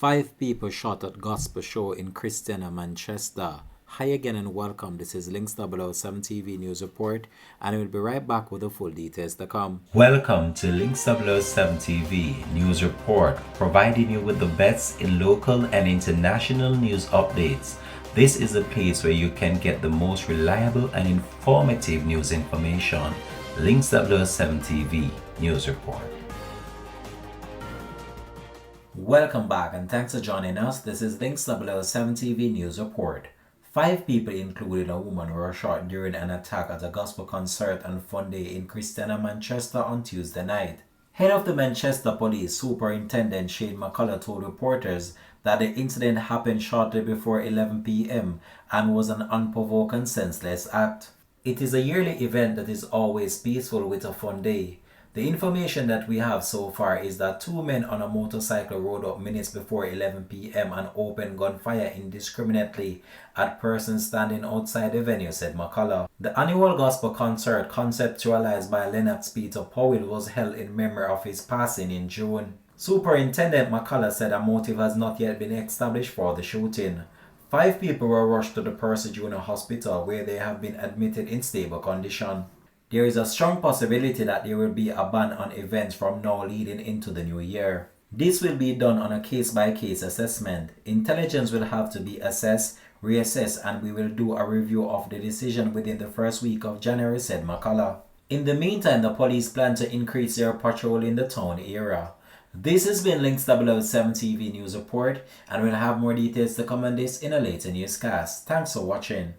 5 people shot at gospel show in Christiana, Manchester. Hi again and welcome. This is Links 007 TV News Report, and we'll be right back with the full details to come. Welcome to Links 007 TV News Report, providing you with the best in local and international news updates. This is a place where you can get the most reliable and informative news information. Links 007 TV News Report. Welcome back and thanks for joining us. This is Links 007 TV News Report. 5 people, including a woman, were shot during an attack at a gospel concert and fun day in Christiana, Manchester on Tuesday night. Head of the Manchester Police, Superintendent Shane McCullough, told reporters that the incident happened shortly before 11 p.m. and was an unprovoked and senseless act. It is a yearly event that is always peaceful with a fun day. The information that we have so far is that 2 men on a motorcycle rode up minutes before 11 p.m. and opened gunfire indiscriminately at persons standing outside the venue, said McCullough. The annual gospel concert, conceptualized by Lennox Peter Powell, was held in memory of his passing in June. Superintendent McCullough said a motive has not yet been established for the shooting. 5 people were rushed to the Percy Junior Hospital, where they have been admitted in stable condition. There is a strong possibility that there will be a ban on events from now leading into the new year. This will be done on a case-by-case assessment. Intelligence will have to be assessed, reassessed, and we will do a review of the decision within the first week of January, said McCullough. In the meantime, the police plan to increase their patrol in the town area. This has been Links 007 TV News Report, and we'll have more details to come on this in a later newscast. Thanks for watching.